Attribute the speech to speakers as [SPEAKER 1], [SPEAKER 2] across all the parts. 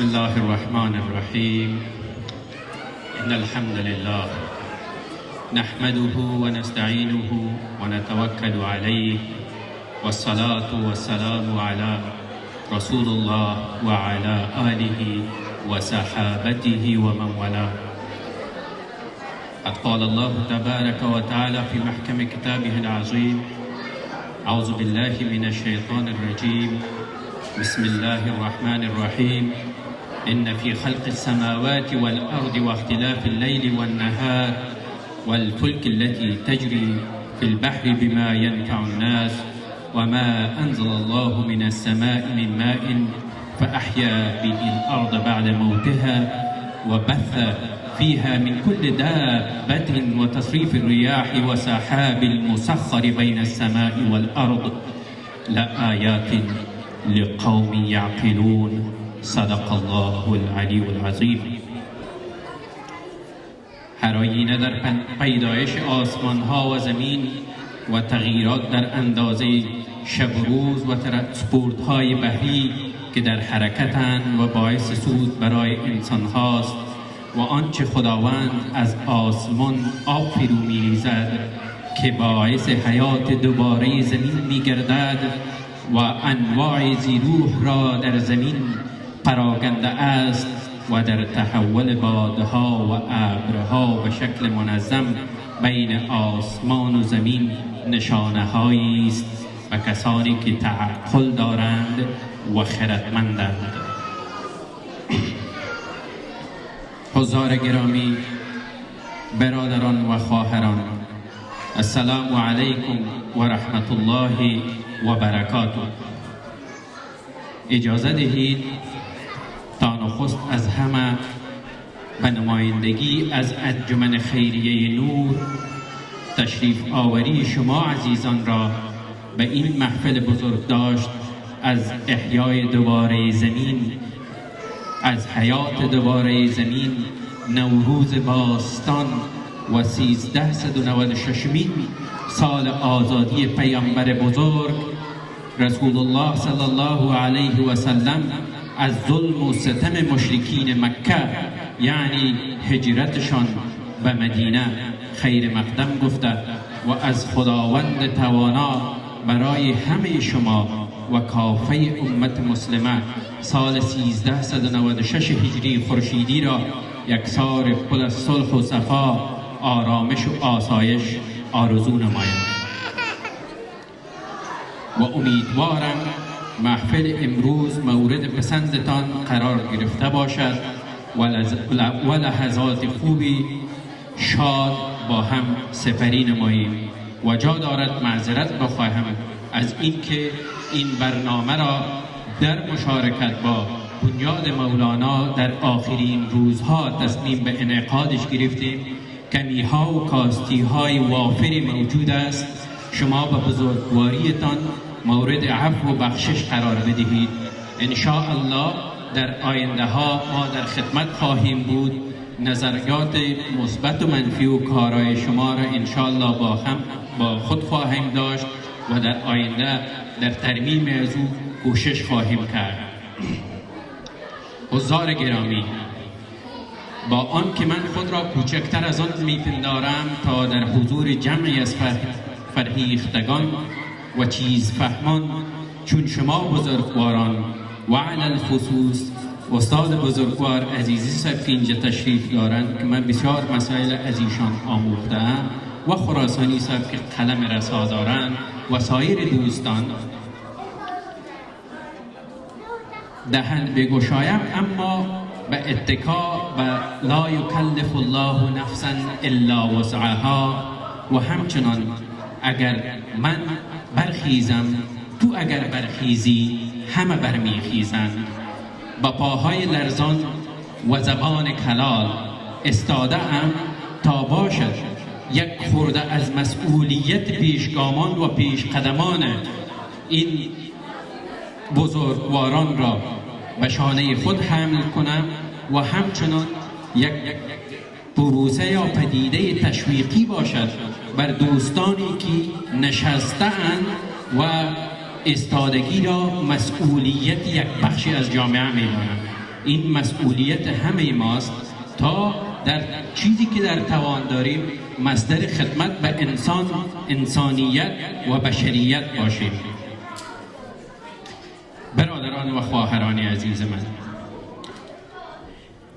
[SPEAKER 1] بسم الله الرحمن الرحيم. إن الحمد لله نحمده ونستعينه ونتوكل عليه، والصلاة والسلام على رسول الله وعلى آله وصحابته ومن والاه. قد قال الله تبارك وتعالى في محكم كتابه العظيم: أعوذ بالله من الشيطان الرجيم، بسم الله الرحمن الرحيم. إن في خلق السماوات والأرض واختلاف الليل والنهار والفلك التي تجري في البحر بما ينفع الناس وما أنزل الله من السماء من ماء فأحيا به الأرض بعد موتها وبث فيها من كل دابة وتصريف الرياح وسحاب المسخر بين السماء والأرض لآيات لقوم يعقلون. صدق الله العلی العظیم. هر آیینه در پیدایش آسمان ها و زمین و تغییرات در اندازه شب و روز و ترانسپورت های بحری که در حرکتند و باعث سود برای انسان هاست و آنچه خداوند از آسمان آب فرو می‌ریزد که باعث حیات دوباره زمین می‌گردد و انواع زیروح را در زمین پراکنده است و در تحول بادها و ابرها به شکل منظم بین آسمان و زمین نشانه هایی است و کسانی که تعقل دارند و خردمندند. حضار گرامی، برادران و خواهران، السلام علیکم و رحمت الله و برکاته. اجازه دهید تا نخست از همه به نمایندگی از انجمن خیریه نور تشریف آوری شما عزیزان را به این محفل بزرگداشت از احیای دوباره زمین، از حیات دوباره زمین، نوروز باستان و 1396مین سال آزادی پیامبر بزرگ رسول الله صلی الله علیه و سلم از ظلم و ستم مشرکین مکه، یعنی هجرتشان به مدینه، خیر مقدم گفته و از خداوند توانا برای همه شما و کافه امت مسلمه سال 1396 هجری خورشیدی را یکسار پر از صلح و صفا، آرامش و آسایش آرزو نمایم و امیدوارم محفل امروز مورد پسندتان قرار گرفته باشد و لحظات خوبی شاد با هم سپری نماییم و جا دارد معذرت بخواهم از اینکه این برنامه را در مشارکت با بنیاد مولانا در آخرین روزها تصمیم به انعقادش گرفتیم. کمی ها و کاستی های وافری موجود است. شما به بزرگواریتان مورد عفو و بخشش قرار بدهید. ان شاء الله در آینده ها ما در خدمت خواهیم بود. نظریات مثبت و منفی و کارهای شما را ان شاء الله با خود خواهیم داشت و در آینده در ترمیم از او کوشش خواهیم کرد. حضار گرامی، با آن که من خود را کوچکتر از آن میپندارم تا در حضور جمعی از فرهیختگان و چیز فهمان چون شما بزرگواران و علی الخصوص استاد بزرگوار عزیزی صاحب که اینجا تشریف دارند که من بسیار مسائل از ایشان آموخته‌ام و خراسانی صاحب که قلم رسا دارند و سایر دوستان دهن بگشایم، اما به اتکا و لا یکلف الله نفسا الا وسعها و همچنان اگر من برخیزم تو اگر برخیزی همه برمیخیزند. با پاهای لرزان و زبان کلال استاده ام تا باشد یک خورده از مسئولیت پیشگامان و پیشقدمان این بزرگواران را به شانه خود حمل کنم و همچنان یک پروسه یا پدیده تشویقی باشد بر دوستانی که نشسته‌اند و استادگی را مسئولیت یک بخشی از جامعه می‌دانند. این مسئولیت همه ماست تا در چیزی که در توان داریم مصدر خدمت به انسانیت و بشریت باشیم. برادران و خواهران عزیز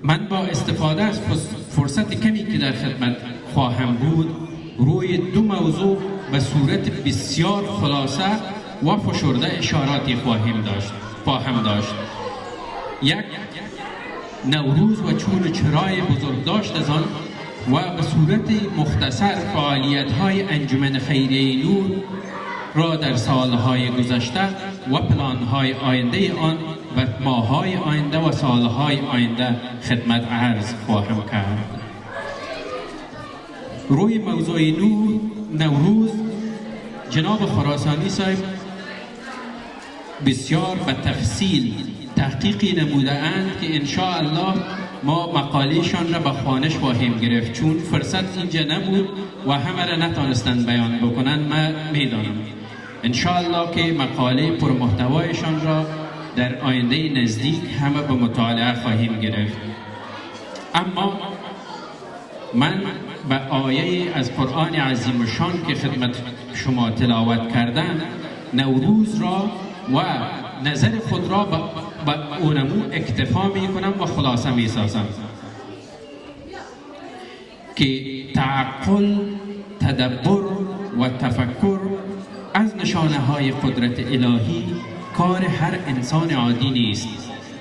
[SPEAKER 1] من با استفاده از فرصت کمی که در خدمت خواهم بود روی دو موضوع به صورت بسیار خلاصه و فشرده اشاراتی خواهم داشت. یک، نوروز و چون چرای بزرگ داشت از آن و به صورت مختصر فعالیت‌های انجمن خیریه نور را در سالهای گذشته و پلان‌های آینده آن و ماه‌های آینده و سالهای آینده خدمت عرض خواهم کرد. روی موضوع نوروز جناب خراسانی صاحب بسیار به تفصیل تحقیقی نموده اند که انشاءالله ما مقالهشان را به خوانش خواهیم گرفت، چون فرصت اینجا نبود و همه را نتانستند بیان بکنن. من میدانم انشاءالله که مقاله پرمحتوایشان را در آینده نزدیک همه به مطالعه خواهیم گرفت. اما من به آیه از قرآن عظیم الشان که خدمت شما تلاوت کردن نوروز را و نظر خود را به اونمو اکتفا می کنم و خلاصه می سازم که تعقل، تدبر و تفکر از نشانه های قدرت الهی کار هر انسان عادی نیست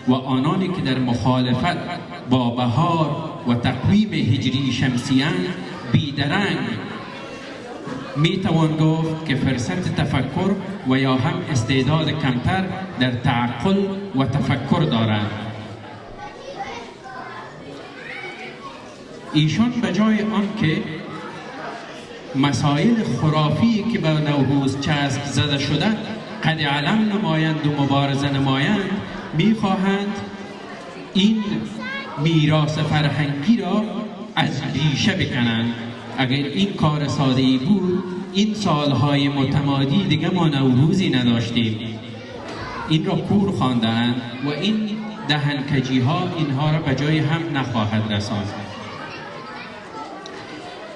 [SPEAKER 1] و آنانی که در مخالفت با بهار و تقویم هجری شمسیان بیدرنگ می توان گفت که فرصت تفکر و یا هم استعداد کمتر در تعقل و تفکر دارند. ایشان به جای آن که مسائل خرافی که به نوروز چسب زده شده قد علم نمایند و مبارزه نمایند، میخواهند این میراث فرهنگی را از ریشه بکنند. اگر این کار ساده ای بود این سالهای متمادی دیگه ما نوروزی نداشتیم. این را کور خواندند و این دهنکجی ها اینها را به جای هم نخواهد رساند.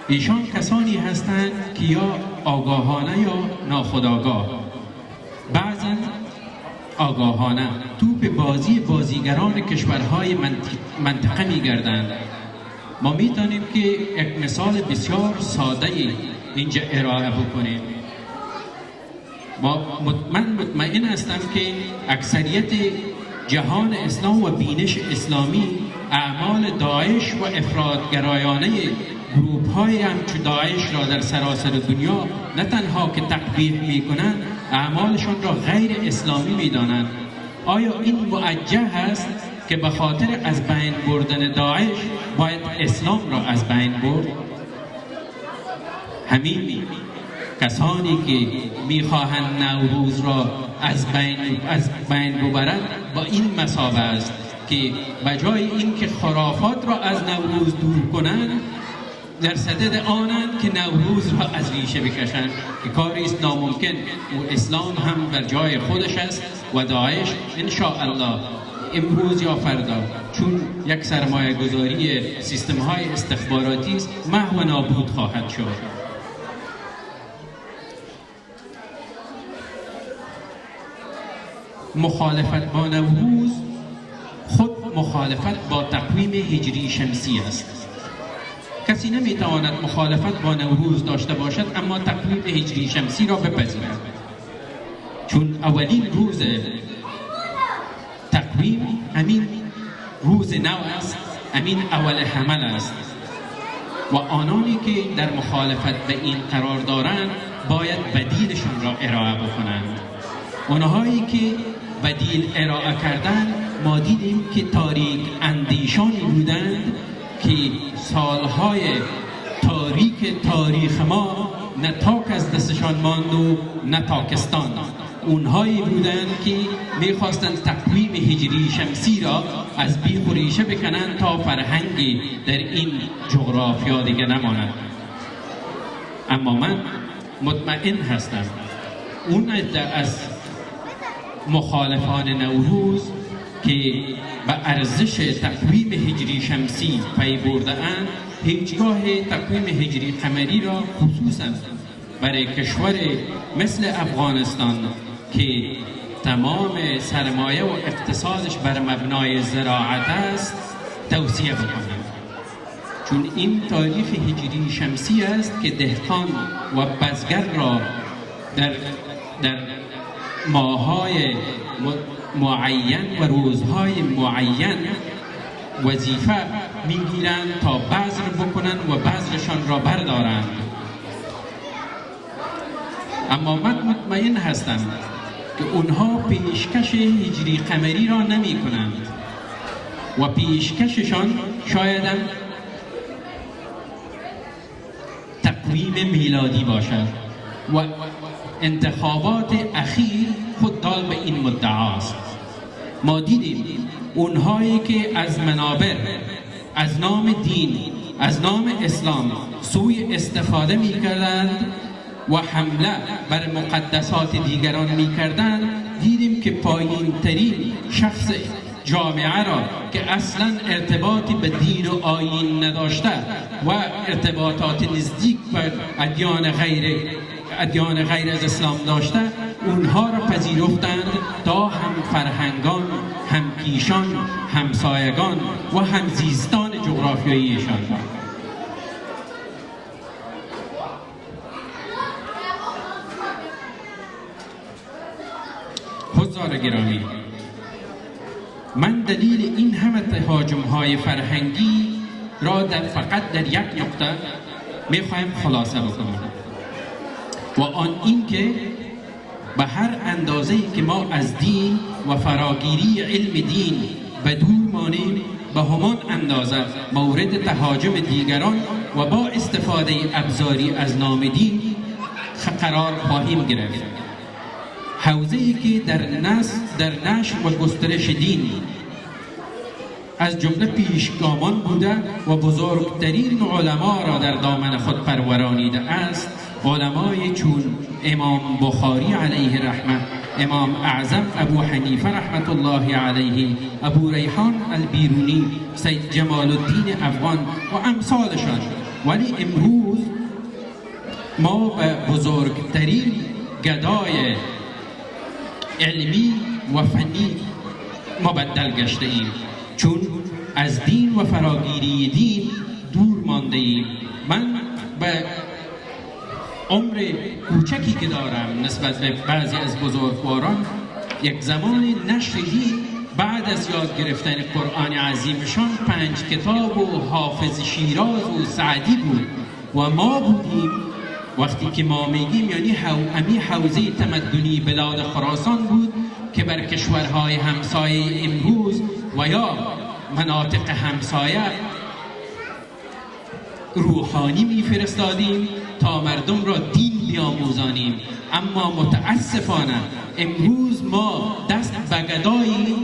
[SPEAKER 1] ایشان کسانی هستند که یا آگاهانه یا ناخودآگاه، بعضا آگاهانه توپ بازی بازیگران کشورهای منطقه می‌گردند. ما می‌تونیم که یک مثال بسیار ساده اینجا ارائه بکنیم. من مطمئن هستم که اکثریت جهان اسلام و بینش اسلامی اعمال داعش و افراطگرایانه گروه‌های همچو داعش را در سراسر دنیا نه تنها که تقبیح می‌کنند، اعمالشان را غیر اسلامی می‌دانند. آیا این موجه است که به خاطر از بین بردن داعش باید اسلام را از بین برد؟ همین کسانی که می‌خواهند نوروز را از بین ببرند با این مثابه است که بجای اینکه خرافات را از نوروز دور کنند در صدد آنند که نوروز را از ریشه بکشند، که کاری است ناممکن. و اسلام هم در جای خودش است و داعش انشاءالله امروز یا فردا چون یک سرمایه گذاری سیستم های استخباراتی است محو و نابود خواهد شد. مخالفت با نوروز خود مخالفت با تقویم هجری شمسی است. کسی نمیتواند مخالفت با نوروز داشته باشد اما تقویم هجری شمسی را بپذیرد، چون اولین روز تقویم همین روز نو است، همین اول حمل است و آنانی که در مخالفت به این قرار دارند باید بدیلشان را ارائه بکنند. اونهایی که بدیل ارائه کردن ما دیدیم که تاریک اندیشانی بودند که سالهای تاریخ ما نه تاک از دستشان ماند و نه تاکستان. اونهایی بودند که میخواستند تقویم هجری شمسی را از بیخ و ریشه بکنند تا فرهنگی در این جغرافیا دیگه نماند. اما من مطمئن هستم اون عده از مخالفان نوروز که به ارزش تقویم هجری شمسی پی برده اند هیچگاه تقویم هجری قمری را خصوصا برای کشور مثل افغانستان که تمام سرمایه و اقتصادش بر مبنای زراعت است توصیه بکنم، چون این تاریخ هجری شمسی است که دهقان و بزگر را در ماه‌های معین و روزهای معین وظیفه میگیرند تا بذر بکنند و بذرشان را بردارند. اما من مطمئن هستم که اونها پیشکش هجری قمری را نمی کنند و پیشکششان شاید تقویم میلادی باشد و انتخابات اخیر خود دال به این مدعاست. ما دیدیم اونهایی که از منابر، از نام دین، از نام اسلام سوء استفاده می کردند و حمله بر مقدسات دیگران می کردند، دیدیم که پایین ترین شخص جامعه را که اصلا ارتباطی به دین و آیین نداشته و ارتباطات نزدیک به ادیان غیر از اسلام داشته، اونها را پذیرفتند تا هم فرهنگان، هم کیشان، همسایگان و همزیستان جغرافیاییشان. حضار گرامی، من دلیل این همه تهاجم‌های فرهنگی را فقط در یک نقطه می‌خوایم خلاصه بکنم و آن این که به هر اندازه‌ای که ما از دین و فراگیری علم دین به دور مانیم، به همان اندازه مورد تهاجم دیگران و با استفاده ابزاری از نام دین قرار خواهیم گرفت. حوزه‌ای که در نشر و گسترش دین از جمله پیشگامان بوده و بزرگترین علما را در دامن خود پرورانیده است، علمای چون امام بخاری علیه رحمه، امام اعظم ابو حنیفه رحمت الله علیه، ابو ریحان البیرونی، سید جمال الدین افغان و امثالشان. ولی امروز ما به بزرگترین گدای علمی و فنی مبدل گشته ایم، چون از دین و فراگیری دین دور مانده ایم. من به عمر کوچکی که دارم نسبت به بعضی از بزرگواران، یک زمان نشر دین بعد از یاد گرفتن قرآن عظیمشان 5 کتاب و حافظ شیراز و سعدی بود و ما بودیم. وقتی که ما میگیم یعنی امی حوزه تمدنی بلاد خراسان بود که بر کشورهای همسایه امروز و یا مناطق همسایه روحانی میفرستادیم تا مردم را دین بیاموزانیم. اما متاسفانه امروز ما دست به گدای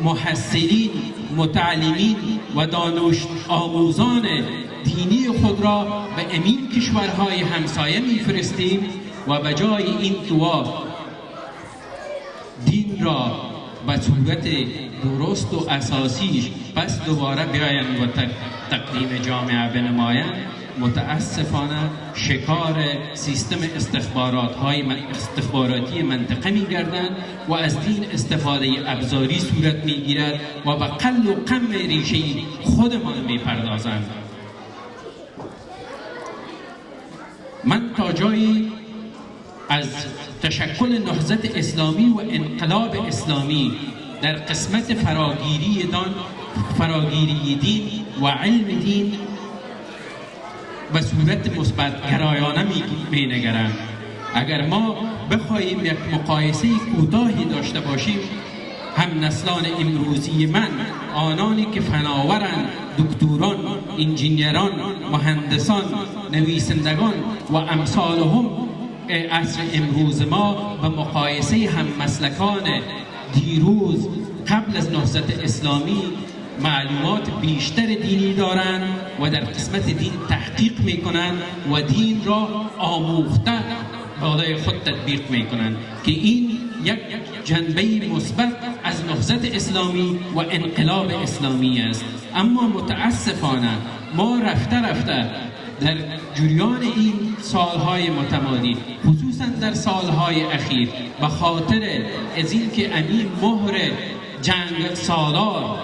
[SPEAKER 1] محصلین، متعلمین و دانش آموزان دینی خود را به امین کشورهای همسایه میفرستیم و به جای این که دین را به صورت درست و اساسیش پس دوباره بیایند و تقدیم جامعه بنمایند، متاسفانه شکار سیستم استخباراتی منطقه می‌گردند و از دین استفاده ابزاری صورت می‌گیرد و به قل و قم ریشه خودمان می‌پردازند. من تا جایی از تشکل نهضت اسلامی و انقلاب اسلامی در قسمت فراگیری دین و علم دین به صورت مثبت گرایانه می‌نگرم. اگر ما بخواهیم یک مقایسه کوتاهی داشته باشیم، هم نسلان امروزی من، آنانی که فناورند، دکتران، انجینیران، مهندسان، نویسندگان و امثالهم، عصر امروز ما به مقایسه هم مسلکان دیروز قبل از نهضت اسلامی معلومات بیشتر دینی دارند و در قسمت دین تحقیق میکنند و دین را آموخته بالای خود تطبیق میکنند که این یک جنبه مثبت از نهضت اسلامی و انقلاب اسلامی است. اما متاسفانه ما رفته در جریان این سالهای متمادی، خصوصا در سالهای اخیر، به خاطر از این که امین مهر جنگ سالار،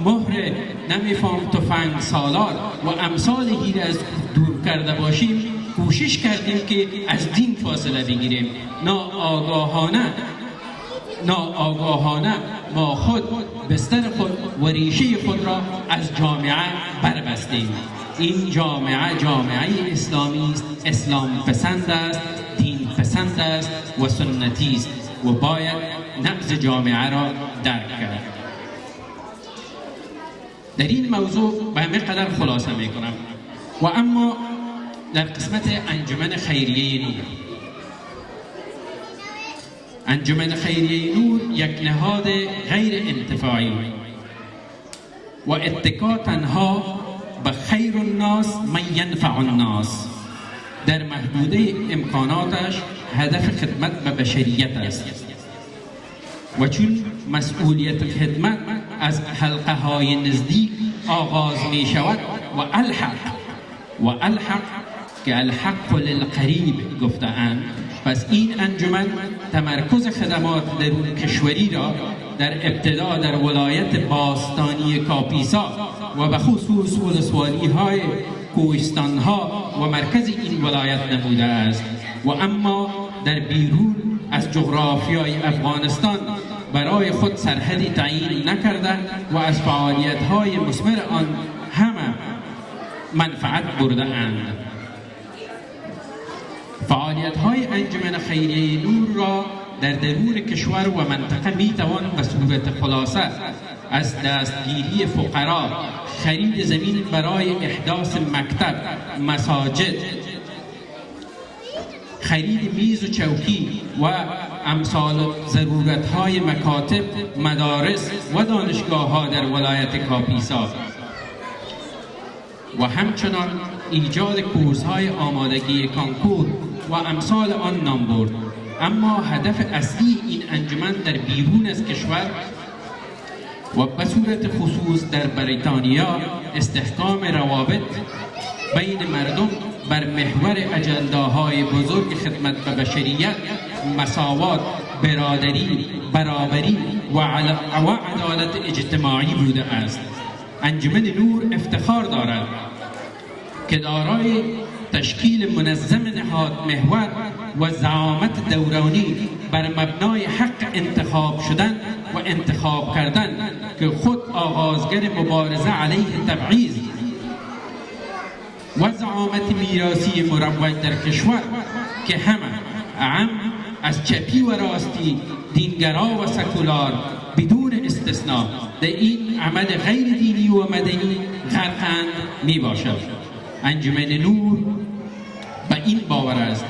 [SPEAKER 1] مهر نمیفهم تفنگ سالار و امثال هیر از دور کرده باشیم، کوشش کردیم که از دین فاصله بگیریم. ناآگاهانه ما خود بستر خود و ریشه خود را از جامعه بربستیم. این جامعه اسلامی است، اسلام پسند است، دین پسند است و سنتی است و باید نبض جامعه را درک کرد. در این موضوع به همه قدر خلاصه می کنم. و اما در قسمت انجمن خیریه نور، انجمن خیریه نور یک نهاد غیر انتفاعی و اتکا تنها به خیر الناس من ینفع الناس، در محدوده امکاناتش هدف خدمت به بشریت است و چون مسئولیت خدمت از حلقه های نزدیک آغاز می شود و الحق که الحق للقریب گفته‌اند، پس این انجمن تمرکز خدمات درون کشوری را در ابتدا در ولایت باستانی کاپیسا و به خصوص ولسوالی های کوهستان ها و مرکز این ولایت نموده است و اما در بیرون از جغرافیای افغانستان برای خود سرحدی تعیین نکرده و از فعالیت های مثمر آن همه منفعت برده اند. فعالیت های انجمن خیریه نور را در درون کشور و منطقه می توان به صورت خلاصه از دستگیری فقرا، خرید زمین برای احداث مکتب، مساجد، خرید میز و چوکی و امثال ضرورت های مکاتب، مدارس و دانشگاه ها در ولایت کاپیسا و همچنان ایجاد کورس های آمادگی کانکور و امثال آن نام برد. اما هدف اصلی این انجمن در بیرون از کشور و به صورت خصوص در بریتانیا استحکام روابط بین مردم بر محور اجنداهای بزرگ خدمت به بشریت، مساوات، برابری و عدالت اجتماعی بوده است. انجمن نور افتخار دارد که دارای تشکیل منظم نهاد محور و زعامت دورانی بر مبنای حق انتخاب شدن و انتخاب کردن که خود آغازگر مبارزه علیه تبعیض و زعامت میراثی مروج در کشور که همه از چپی و راستی، دینگرا و سکولار بدون استثناء در این عمل غیر دینی و مدنی غرقند می باشد. انجمن نور به این باور است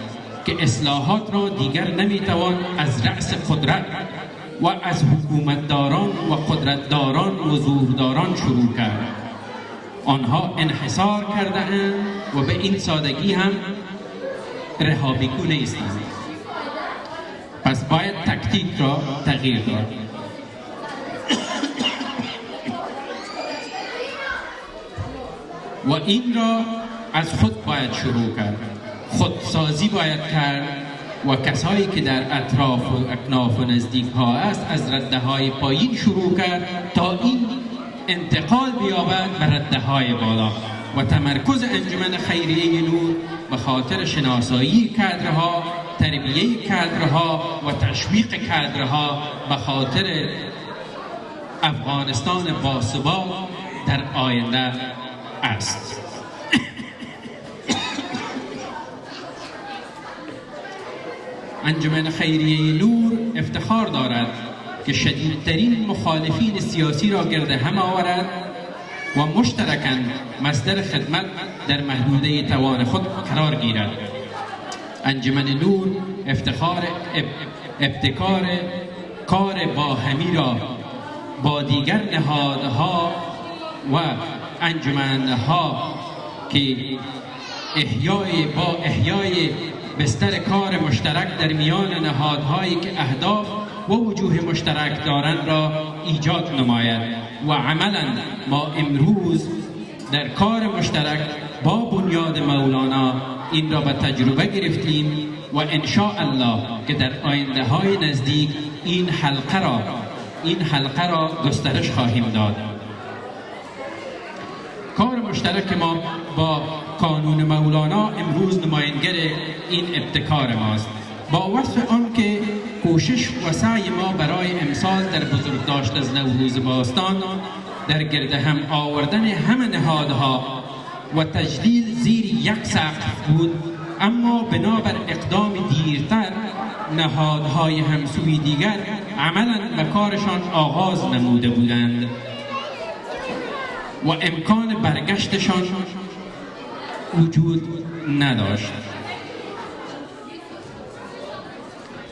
[SPEAKER 1] که اصلاحات را دیگر نمیتوان از رأس قدرت و از حکومتداران و قدرتداران و زورداران شروع کرد. آنها انحصار کرده اند و به این سادگی هم رهابیگو نیستند. پس باید تکتیک را تغییر داد. و این را از خود باید شروع کرد. خودسازی باید کرد و کسایی که در اطراف و اکناف و نزدیک ها است از رده های پایین شروع کرد تا این انتقال بیابد به رده های بالا. و تمرکز انجمن خیریه نور به خاطر شناسایی کادرها، تربیه کادرها و تشویق کادرها به خاطر افغانستان باثبات در آینده است. انجمن خیریه نور افتخار دارد که شدیدترین مخالفین سیاسی را گرد هم آورد و مشترکاً مصدر خدمت در محدوده توان خود قرار گیرد. انجمن نور ابتکار کار باهمی را با دیگر نهادها و انجمنها که احیای بستر کار مشترک در میان نهادهایی که اهداف و وجوه مشترک دارند را ایجاد نماید و عملا ما امروز در کار مشترک با بنیاد مولانا این را به تجربه گرفتیم و ان شاء الله که در آینده های نزدیک این حلقه را گسترش خواهیم داد. کار مشترک ما با کانون مولانا امروز نماینگر این ابتکار ماست. با وصف آن که کوشش و سعی ما برای امسال در بزرگداشت از نوروز باستان در گرد هم آوردن همه نهادها و تجلیل زیر یک سقف بود، اما بنابر اقدام دیرتر نهادهای همسوی دیگر عملاً به کارشان آغاز نموده بودند و امکان برگشتشان وجود نداشت.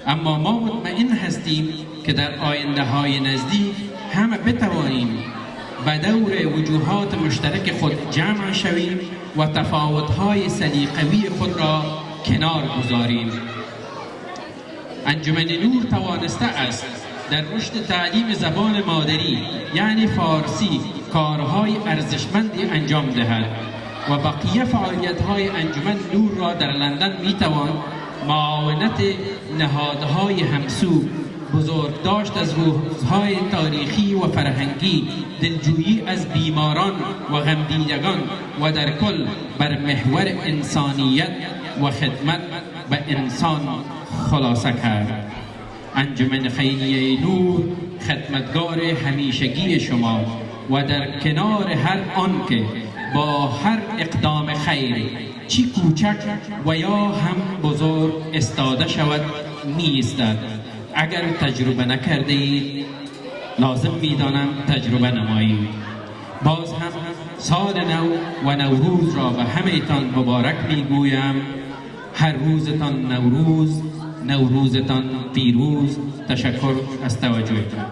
[SPEAKER 1] اما ما مطمئن هستیم که در آینده های نزدیک همه بتوانیم به دور وجوهات مشترک خود جمع شویم و تفاوت‌های سلیقوی خود را کنار گذاریم. انجمن نور توانسته است در رشد تعلیم زبان مادری یعنی فارسی کارهای ارزشمندی انجام دهد و بقیه فعالیت‌های انجمن نور را در لندن می‌توان معاونت نهادهای همسو، بزرگداشت از روزهای تاریخی و فرهنگی، دلجویی از بیماران و غمدیدگان و در کل بر محور انسانیت و خدمت به انسان خلاصه کرد. انجمن خیریه نور خدمتگار همیشگی شما و در کنار هر آن که با هر اقدام خیر چی کوچک و یا هم بزرگ استاده شود می ایستد. اگر تجربه نکرده اید لازم می‌دانم تجربه نمایید. باز هم سال نو و نوروز را به همه تان مبارک میگویم. هر روزتان نوروز، نوروزتان پیروز. تشکر از توجهتان.